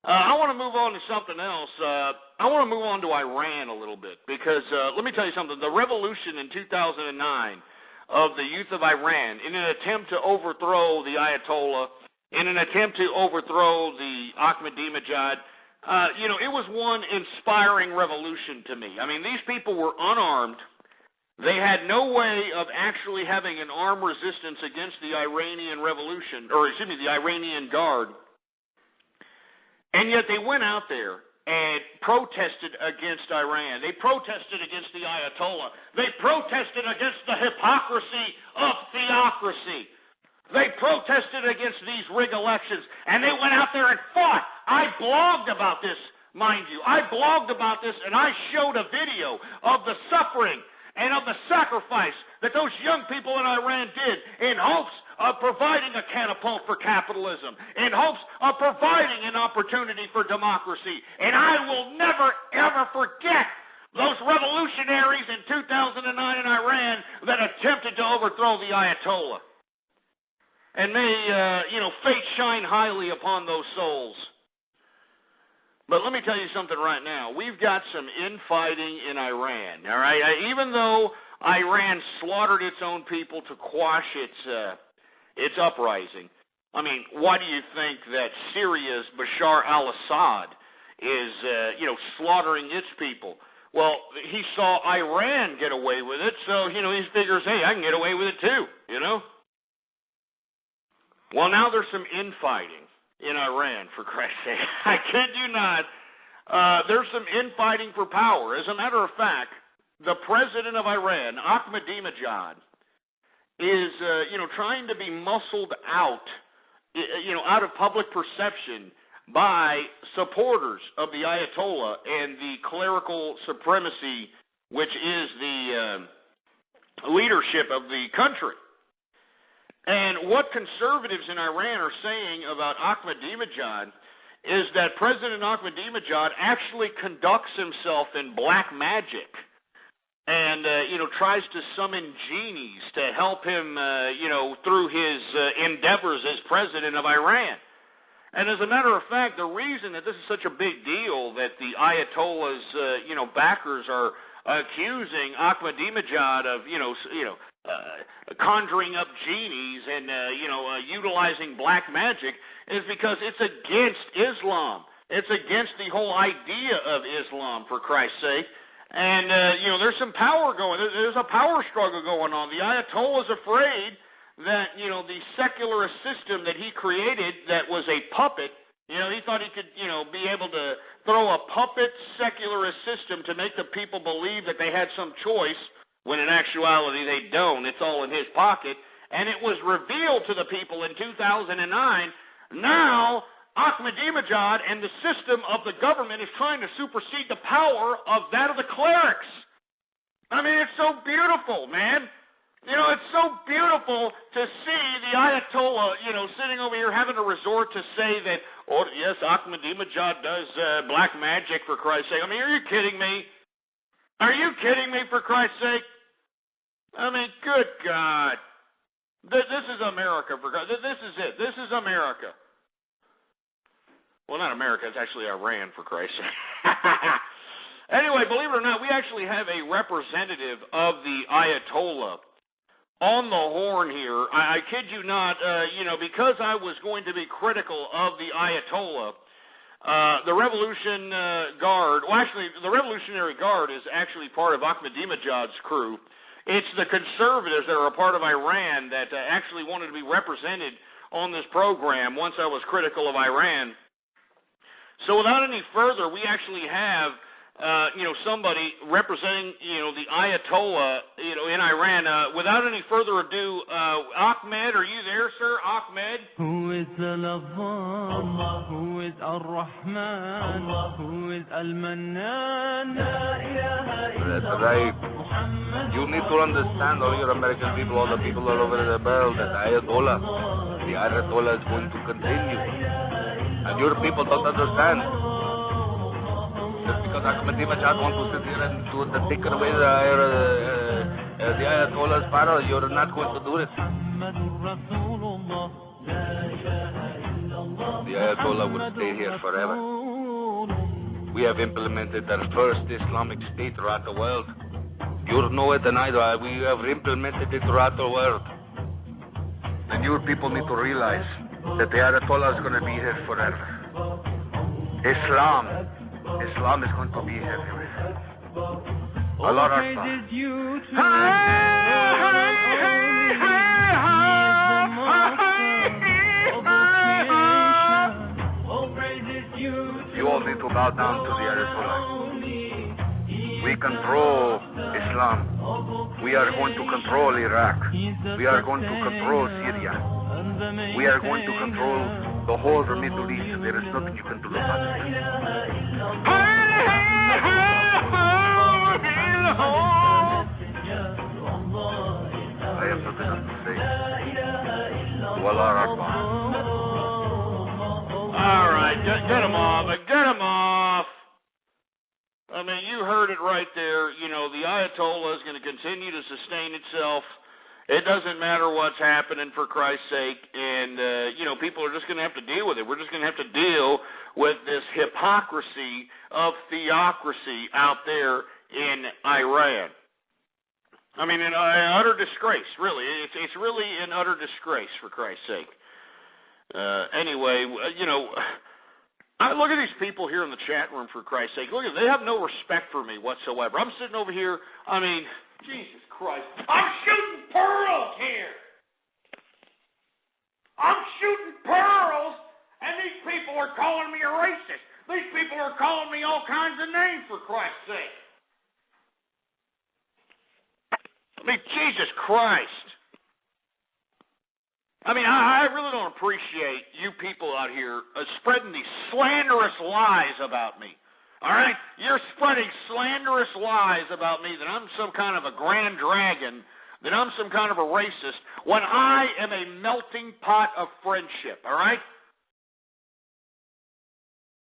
I want to move on to something else. I want to move on to Iran a little bit because let me tell you something. The revolution in 2009 of the youth of Iran, in an attempt to overthrow the Ayatollah, in an attempt to overthrow the Ahmadinejad, it was one inspiring revolution to me. I mean, these people were unarmed. They had no way of actually having an armed resistance against the Iranian revolution, the Iranian Guard. And yet they went out there and protested against Iran. They protested against the Ayatollah. They protested against the hypocrisy of theocracy. They protested against these rigged elections, and they went out there and fought. I blogged about this, mind you. I blogged about this, and I showed a video of the suffering and of the sacrifice that those young people in Iran did in hopes of providing a catapult for capitalism, in hopes of providing an opportunity for democracy. And I will never, ever forget those revolutionaries in 2009 in Iran that attempted to overthrow the Ayatollah. And may, fate shine highly upon those souls. But let me tell you something right now. We've got some infighting in Iran, all right? Even though Iran slaughtered its own people to quash its uprising, I mean, why do you think that Syria's Bashar al-Assad is, slaughtering its people? Well, he saw Iran get away with it, so, he figures, hey, I can get away with it too, Well, now there's some infighting in Iran, for Christ's sake. I kid you not. There's some infighting for power. As a matter of fact, the president of Iran, Ahmadinejad, is, trying to be muscled out, out of public perception by supporters of the Ayatollah and the clerical supremacy, which is the leadership of the country. And what conservatives in Iran are saying about Ahmadinejad is that President Ahmadinejad actually conducts himself in black magic and, tries to summon genies to help him, through his endeavors as president of Iran. And as a matter of fact, the reason that this is such a big deal that the Ayatollah's, backers are accusing Ahmadinejad of, conjuring up genies and, utilizing black magic is because it's against Islam. It's against the whole idea of Islam, for Christ's sake. And, there's some power going. There's a power struggle going on. The Ayatollah is afraid that, the secularist system that he created that was a puppet, he thought he could, be able to throw a puppet secularist system to make the people believe that they had some choice, when in actuality they don't. It's all in his pocket. And it was revealed to the people in 2009. Now, Ahmadinejad and the system of the government is trying to supersede the power of that of the clerics. I mean, it's so beautiful, man. It's so beautiful to see the Ayatollah, sitting over here having to resort to say that, oh, yes, Ahmadinejad does black magic, for Christ's sake. I mean, are you kidding me? Are you kidding me, for Christ's sake? I mean, good God. This is America, for God. This is it. This is America. Well, not America. It's actually Iran, for Christ's sake. Anyway, believe it or not, we actually have a representative of the Ayatollah on the horn here. I kid you not, because I was going to be critical of the Ayatollah, the Revolution Guard, well, actually, the Revolutionary Guard is actually part of Ahmadinejad's crew. It's the conservatives that are a part of Iran that actually wanted to be represented on this program once I was critical of Iran. So without any further, we actually have, somebody representing, the Ayatollah, in Iran. Without any further ado, Ahmed, are you there, sir? Ahmed? Who is Allah? Who is Ar-Rahman? Who is Al-Mannan? That's right. You need to understand, all your American people, all the people all over the world, that the Ayatollah is going to continue. And your people don't understand. Just because Ahmadinejad wants to sit here and take away the Ayatollah's power, you're not going to do it. The Ayatollah will stay here forever. We have implemented the first Islamic state throughout the world. You know it and I do. We have implemented it throughout the world. And your people need to realize that the Ayatollah is going to be here forever. Islam is going to be here forever. Allah Akbar. You all need to bow down to the Ayatollah. We control Islam. We are going to control Iraq. We are going to control Syria. We are going to control the whole of the Middle East. There is nothing you can do about it. I have nothing else to say. Wallah Akbar. All right, get him off. Get him off. I mean, you heard it right there. You know, the Ayatollah is going to continue to sustain itself. It doesn't matter what's happening, for Christ's sake. And, you know, people are just going to have to deal with it. We're just going to have to deal with this hypocrisy of theocracy out there in Iran. I mean, an utter disgrace, really. It's really an utter disgrace, for Christ's sake. Anyway, you know, I look at these people here in the chat room, for Christ's sake. Look at them. They have no respect for me whatsoever. I'm sitting over here. I mean, Jesus Christ. I'm shooting pearls here. I'm shooting pearls, and these people are calling me a racist. These people are calling me all kinds of names, for Christ's sake. I mean, Jesus Christ. I mean, I really don't appreciate you people out here spreading these slanderous lies about me. All right? You're spreading slanderous lies about me that I'm some kind of a grand dragon, that I'm some kind of a racist, when I am a melting pot of friendship. All right?